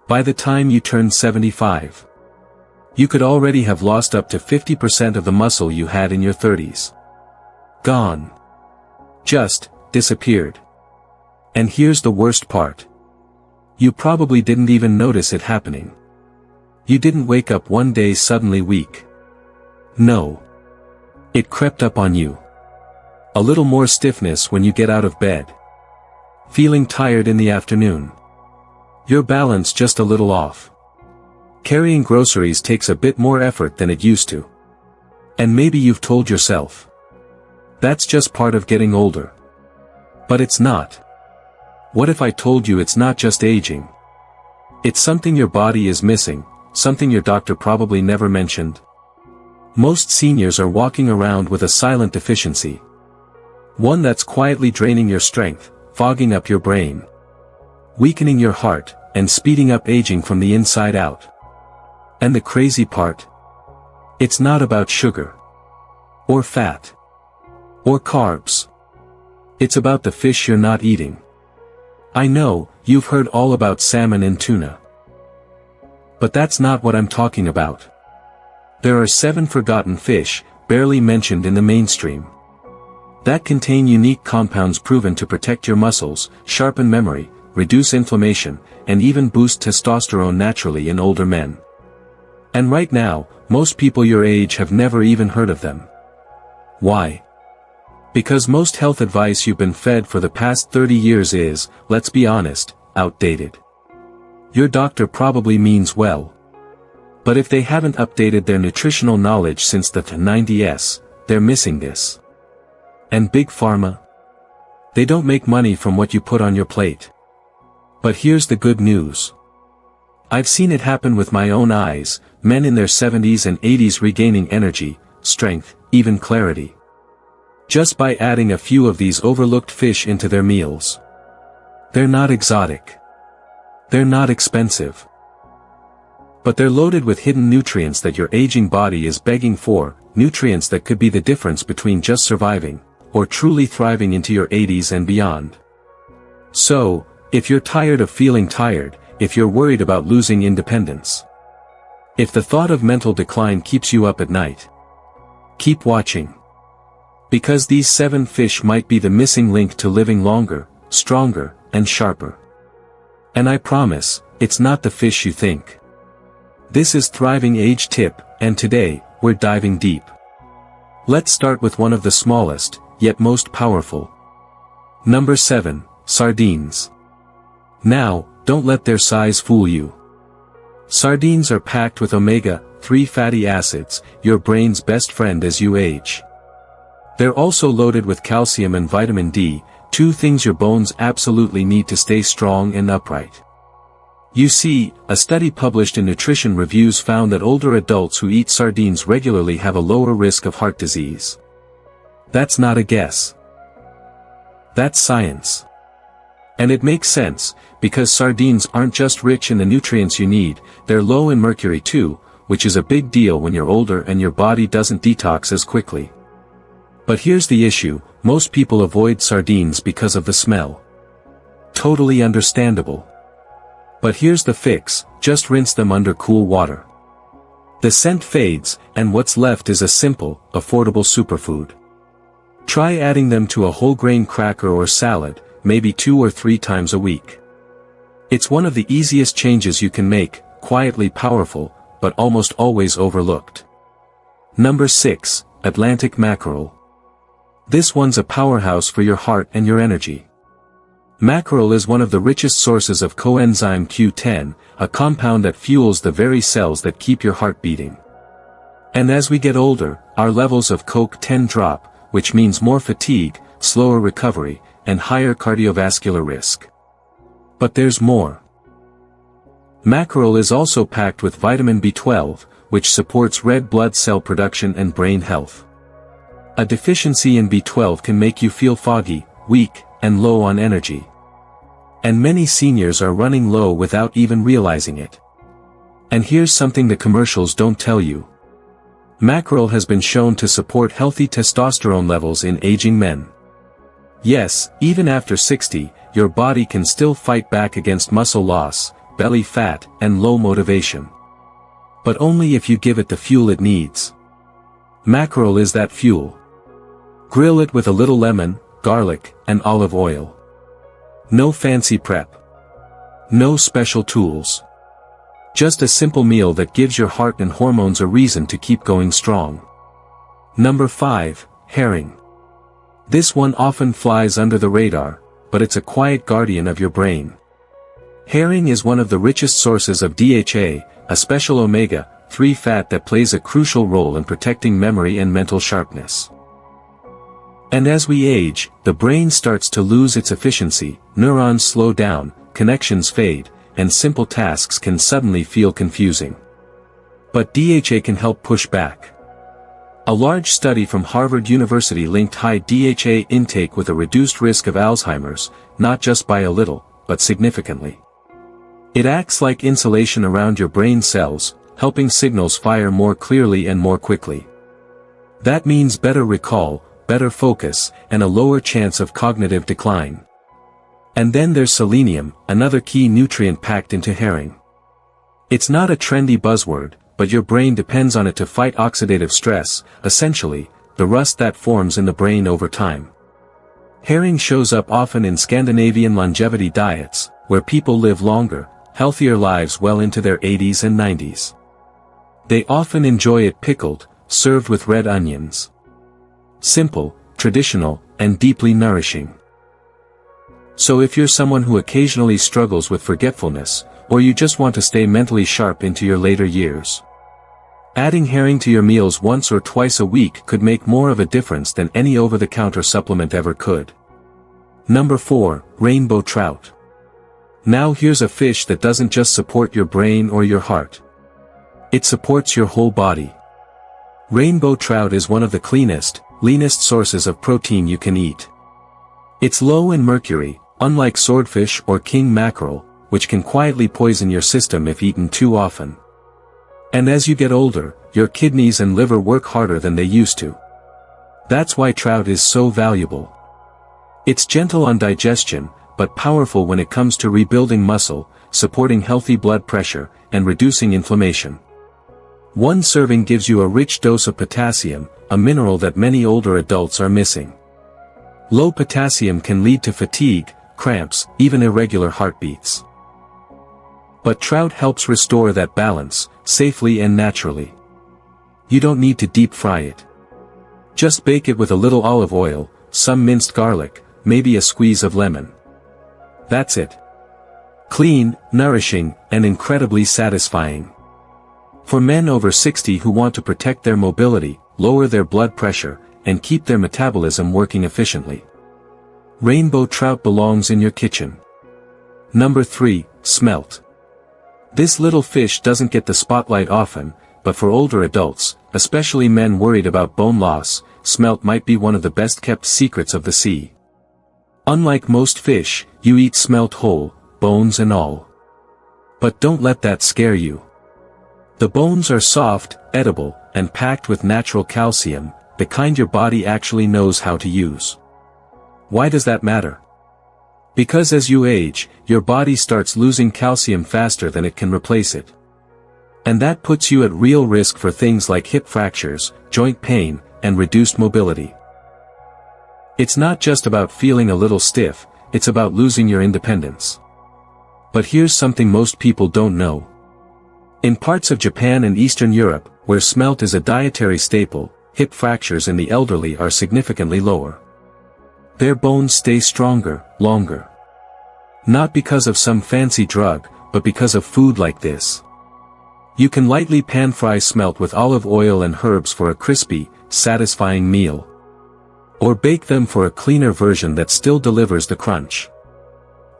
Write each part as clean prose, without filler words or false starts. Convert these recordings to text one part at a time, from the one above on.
By the time you turn 75, you could already have lost up to 50% of the muscle you had in your 30s. Gone. Just disappeared. And here's the worst part. You probably didn't even notice it happening. You didn't wake up one day suddenly weak. No. It crept up on you. A little more stiffness when you get out of bed. Feeling tired in the afternoon. Your balance just a little off. Carrying groceries takes a bit more effort than it used to. And maybe you've told yourself, that's just part of getting older. But it's not. What if I told you it's not just aging? It's something your body is missing, something your doctor probably never mentioned. Most seniors are walking around with a silent deficiency. One that's quietly draining your strength, fogging up your brain, weakening your heart, and speeding up aging from the inside out. And the crazy part? It's not about sugar, or fat, or carbs. It's about the fish you're not eating. I know, you've heard all about salmon and tuna. But that's not what I'm talking about. There are 7 forgotten fish, barely mentioned in the mainstream, that contain unique compounds proven to protect your muscles, sharpen memory, reduce inflammation, and even boost testosterone naturally in older men. And right now, most people your age have never even heard of them. Why? Because most health advice you've been fed for the past 30 years is, let's be honest, outdated. Your doctor probably means well. But if they haven't updated their nutritional knowledge since the 90s, they're missing this. And Big Pharma? They don't make money from what you put on your plate. But here's the good news. I've seen it happen with my own eyes, men in their 70s and 80s regaining energy, strength, even clarity. Just by adding a few of these overlooked fish into their meals. They're not exotic. They're not expensive. But they're loaded with hidden nutrients that your aging body is begging for, nutrients that could be the difference between just surviving, or truly thriving into your 80s and beyond. So, if you're tired of feeling tired, if you're worried about losing independence, if the thought of mental decline keeps you up at night, keep watching. Because these 7 fish might be the missing link to living longer, stronger, and sharper. And I promise, it's not the fish you think. This is Thriving Age Tip, and today, we're diving deep. Let's start with one of the smallest, yet most powerful. Number 7, sardines. Now, don't let their size fool you. Sardines are packed with omega-3 fatty acids, your brain's best friend as you age. They're also loaded with calcium and vitamin D, 2 things your bones absolutely need to stay strong and upright. You see, a study published in Nutrition Reviews found that older adults who eat sardines regularly have a lower risk of heart disease. That's not a guess. That's science. And it makes sense, because sardines aren't just rich in the nutrients you need, they're low in mercury too, which is a big deal when you're older and your body doesn't detox as quickly. But here's the issue, most people avoid sardines because of the smell. Totally understandable. But here's the fix, just rinse them under cool water. The scent fades, and what's left is a simple, affordable superfood. Try adding them to a whole grain cracker or salad, maybe 2 or 3 times a week. It's one of the easiest changes you can make, quietly powerful, but almost always overlooked. Number 6, Atlantic mackerel. This one's a powerhouse for your heart and your energy. Mackerel is one of the richest sources of coenzyme Q10, a compound that fuels the very cells that keep your heart beating. And as we get older, our levels of CoQ10 drop, which means more fatigue, slower recovery, and higher cardiovascular risk. But there's more. Mackerel is also packed with vitamin B12, which supports red blood cell production and brain health. A deficiency in B12 can make you feel foggy, weak, and low on energy. And many seniors are running low without even realizing it. And here's something the commercials don't tell you. Mackerel has been shown to support healthy testosterone levels in aging men. Yes, even after 60, your body can still fight back against muscle loss, belly fat, and low motivation. But only if you give it the fuel it needs. Mackerel is that fuel. Grill it with a little lemon, garlic, and olive oil. No fancy prep. No special tools. Just a simple meal that gives your heart and hormones a reason to keep going strong. Number 5, herring. This one often flies under the radar, but it's a quiet guardian of your brain. Herring is one of the richest sources of DHA, a special omega-3 fat that plays a crucial role in protecting memory and mental sharpness. And as we age, the brain starts to lose its efficiency, neurons slow down, connections fade, and simple tasks can suddenly feel confusing. But DHA can help push back. A large study from Harvard University linked high DHA intake with a reduced risk of Alzheimer's, not just by a little, but significantly. It acts like insulation around your brain cells, helping signals fire more clearly and more quickly. That means better recall, better focus, and a lower chance of cognitive decline. And then there's selenium, another key nutrient packed into herring. It's not a trendy buzzword, but your brain depends on it to fight oxidative stress, essentially, the rust that forms in the brain over time. Herring shows up often in Scandinavian longevity diets, where people live longer, healthier lives well into their 80s and 90s. They often enjoy it pickled, served with red onions. Simple, traditional, and deeply nourishing. So if you're someone who occasionally struggles with forgetfulness, or you just want to stay mentally sharp into your later years, adding herring to your meals once or twice a week could make more of a difference than any over-the-counter supplement ever could. Number 4, rainbow trout. Now here's a fish that doesn't just support your brain or your heart. It supports your whole body. Rainbow trout is one of the cleanest, leanest sources of protein you can eat. It's low in mercury, unlike swordfish or king mackerel, which can quietly poison your system if eaten too often. And as you get older, your kidneys and liver work harder than they used to. That's why trout is so valuable. It's gentle on digestion, but powerful when it comes to rebuilding muscle, supporting healthy blood pressure, and reducing inflammation. One serving gives you a rich dose of potassium, a mineral that many older adults are missing. Low potassium can lead to fatigue, cramps, even irregular heartbeats. But trout helps restore that balance, safely and naturally. You don't need to deep fry it. Just bake it with a little olive oil, some minced garlic, maybe a squeeze of lemon. That's it. Clean, nourishing, and incredibly satisfying. For men over 60 who want to protect their mobility, lower their blood pressure, and keep their metabolism working efficiently, rainbow trout belongs in your kitchen. Number 3, smelt. This little fish doesn't get the spotlight often, but for older adults, especially men worried about bone loss, smelt might be one of the best-kept secrets of the sea. Unlike most fish, you eat smelt whole, bones and all. But don't let that scare you. The bones are soft, edible, and packed with natural calcium, the kind your body actually knows how to use. Why does that matter? Because as you age, your body starts losing calcium faster than it can replace it. And that puts you at real risk for things like hip fractures, joint pain, and reduced mobility. It's not just about feeling a little stiff, it's about losing your independence. But here's something most people don't know. In parts of Japan and Eastern Europe, where smelt is a dietary staple, hip fractures in the elderly are significantly lower. Their bones stay stronger, longer. Not because of some fancy drug, but because of food like this. You can lightly pan-fry smelt with olive oil and herbs for a crispy, satisfying meal. Or bake them for a cleaner version that still delivers the crunch.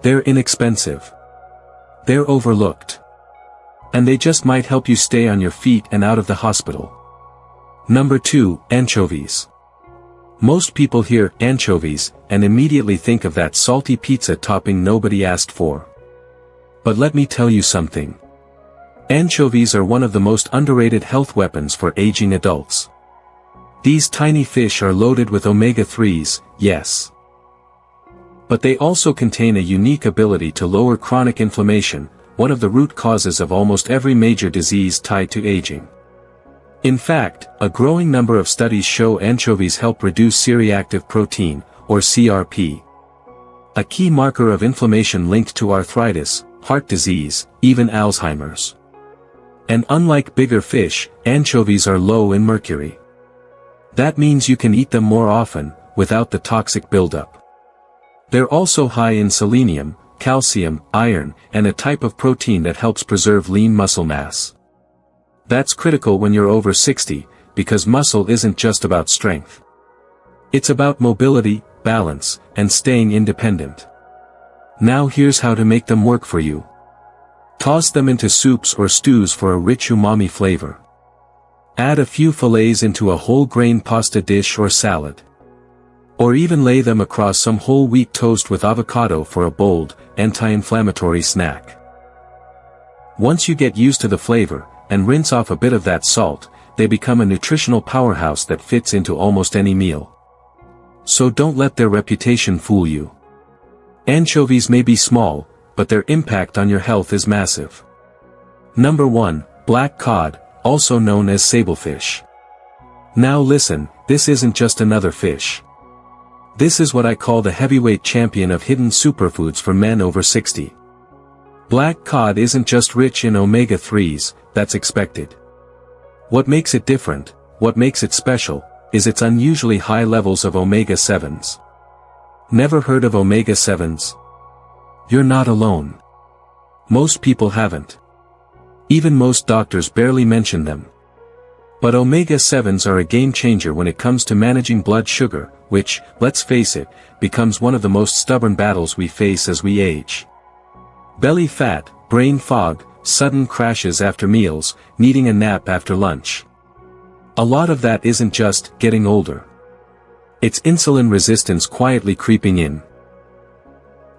They're inexpensive. They're overlooked. And they just might help you stay on your feet and out of the hospital. Number 2, anchovies. Most people hear anchovies and immediately think of that salty pizza topping nobody asked for. But let me tell you something. Anchovies are one of the most underrated health weapons for aging adults. These tiny fish are loaded with omega-3s, yes. But they also contain a unique ability to lower chronic inflammation, one of the root causes of almost every major disease tied to aging. In fact, a growing number of studies show anchovies help reduce C-reactive protein, or CRP, a key marker of inflammation linked to arthritis, heart disease, even Alzheimer's. And unlike bigger fish, anchovies are low in mercury. That means you can eat them more often, without the toxic buildup. They're also high in selenium, calcium, iron, and a type of protein that helps preserve lean muscle mass. That's critical when you're over 60, because muscle isn't just about strength. It's about mobility, balance, and staying independent. Now here's how to make them work for you. Toss them into soups or stews for a rich umami flavor. Add a few fillets into a whole grain pasta dish or salad. Or even lay them across some whole wheat toast with avocado for a bold, anti-inflammatory snack. Once you get used to the flavor, and rinse off a bit of that salt, they become a nutritional powerhouse that fits into almost any meal. So don't let their reputation fool you. Anchovies may be small, but their impact on your health is massive. Number 1, black cod, also known as sablefish. Now listen, this isn't just another fish. This is what I call the heavyweight champion of hidden superfoods for men over 60. Black cod isn't just rich in omega-3s, that's expected. What makes it different, what makes it special, is its unusually high levels of omega-7s. Never heard of omega-7s? You're not alone. Most people haven't. Even most doctors barely mention them. But omega-7s are a game-changer when it comes to managing blood sugar, which, let's face it, becomes one of the most stubborn battles we face as we age. Belly fat, brain fog, sudden crashes after meals, needing a nap after lunch. A lot of that isn't just getting older. It's insulin resistance quietly creeping in.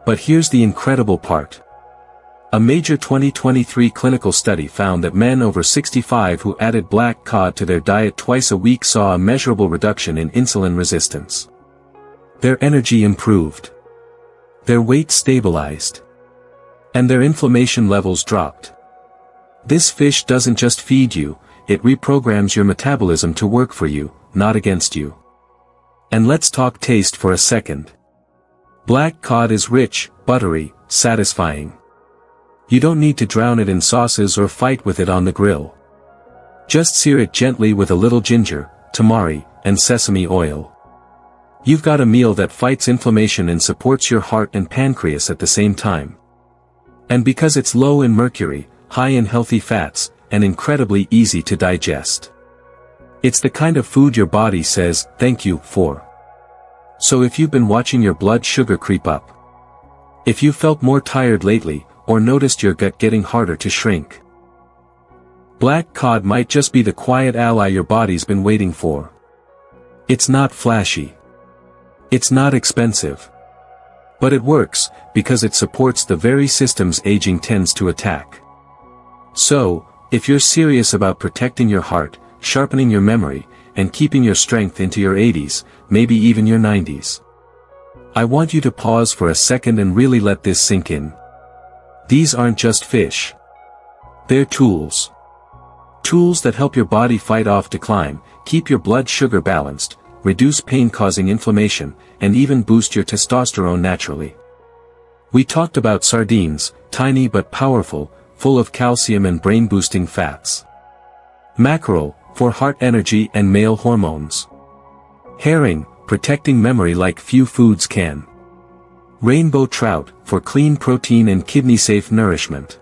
But here's the incredible part. A major 2023 clinical study found that men over 65 who added black cod to their diet twice a week saw a measurable reduction in insulin resistance. Their energy improved. Their weight stabilized. And their inflammation levels dropped. This fish doesn't just feed you, it reprograms your metabolism to work for you, not against you. And let's talk taste for a second. Black cod is rich, buttery, satisfying. You don't need to drown it in sauces or fight with it on the grill. Just sear it gently with a little ginger, tamari, and sesame oil. You've got a meal that fights inflammation and supports your heart and pancreas at the same time. And because it's low in mercury, high in healthy fats, and incredibly easy to digest. It's the kind of food your body says, thank you, for. So if you've been watching your blood sugar creep up, if you felt more tired lately, or noticed your gut getting harder to shrink, black cod might just be the quiet ally your body's been waiting for. It's not flashy. It's not expensive. But it works, because it supports the very systems aging tends to attack. So, if you're serious about protecting your heart, sharpening your memory, and keeping your strength into your 80s, maybe even your 90s, I want you to pause for a second and really let this sink in. These aren't just fish. They're tools. Tools that help your body fight off decline, keep your blood sugar balanced, reduce pain-causing inflammation, and even boost your testosterone naturally. We talked about sardines, tiny but powerful, full of calcium and brain-boosting fats. Mackerel, for heart energy and male hormones. Herring, protecting memory like few foods can. Rainbow trout, for clean protein and kidney-safe nourishment.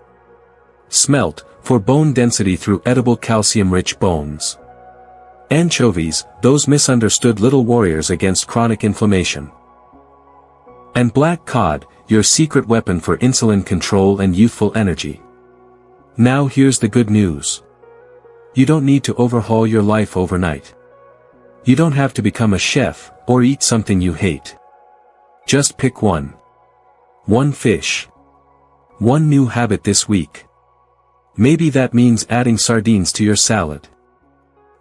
Smelt, for bone density through edible calcium-rich bones. Anchovies, those misunderstood little warriors against chronic inflammation. And black cod, your secret weapon for insulin control and youthful energy. Now here's the good news. You don't need to overhaul your life overnight. You don't have to become a chef, or eat something you hate. Just pick one. One fish. One new habit this week. Maybe that means adding sardines to your salad.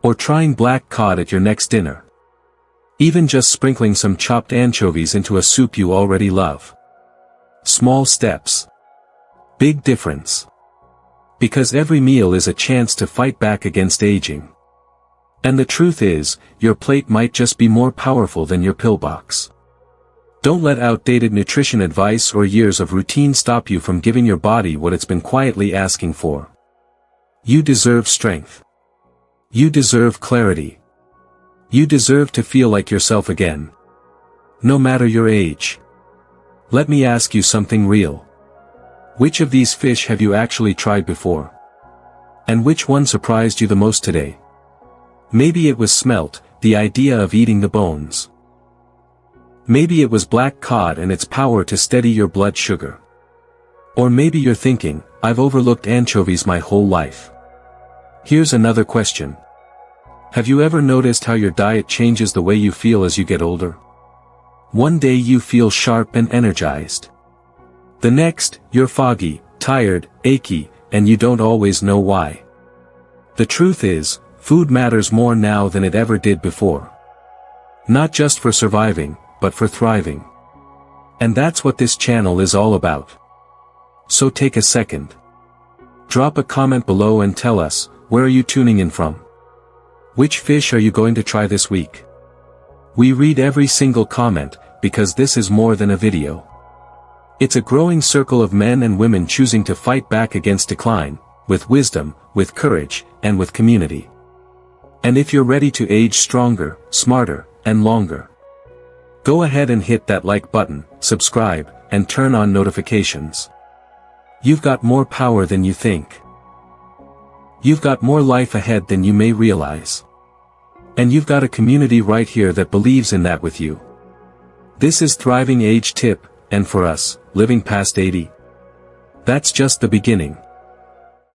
Or trying black cod at your next dinner. Even just sprinkling some chopped anchovies into a soup you already love. Small steps. Big difference. Because every meal is a chance to fight back against aging. And the truth is, your plate might just be more powerful than your pillbox. Don't let outdated nutrition advice or years of routine stop you from giving your body what it's been quietly asking for. You deserve strength. You deserve clarity. You deserve to feel like yourself again. No matter your age. Let me ask you something real. Which of these fish have you actually tried before? And which one surprised you the most today? Maybe it was smelt, the idea of eating the bones. Maybe it was black cod and its power to steady your blood sugar. Or maybe you're thinking, I've overlooked anchovies my whole life. Here's another question. Have you ever noticed how your diet changes the way you feel as you get older? One day you feel sharp and energized. The next, you're foggy, tired, achy, and you don't always know why. The truth is, food matters more now than it ever did before. Not just for surviving, but for thriving. And that's what this channel is all about. So take a second. Drop a comment below and tell us, where are you tuning in from? Which fish are you going to try this week? We read every single comment, because this is more than a video. It's a growing circle of men and women choosing to fight back against decline, with wisdom, with courage, and with community. And if you're ready to age stronger, smarter, and longer, go ahead and hit that like button, subscribe, and turn on notifications. You've got more power than you think. You've got more life ahead than you may realize. And you've got a community right here that believes in that with you. This is Thriving Age Tip, and for us, living past 80. That's just the beginning.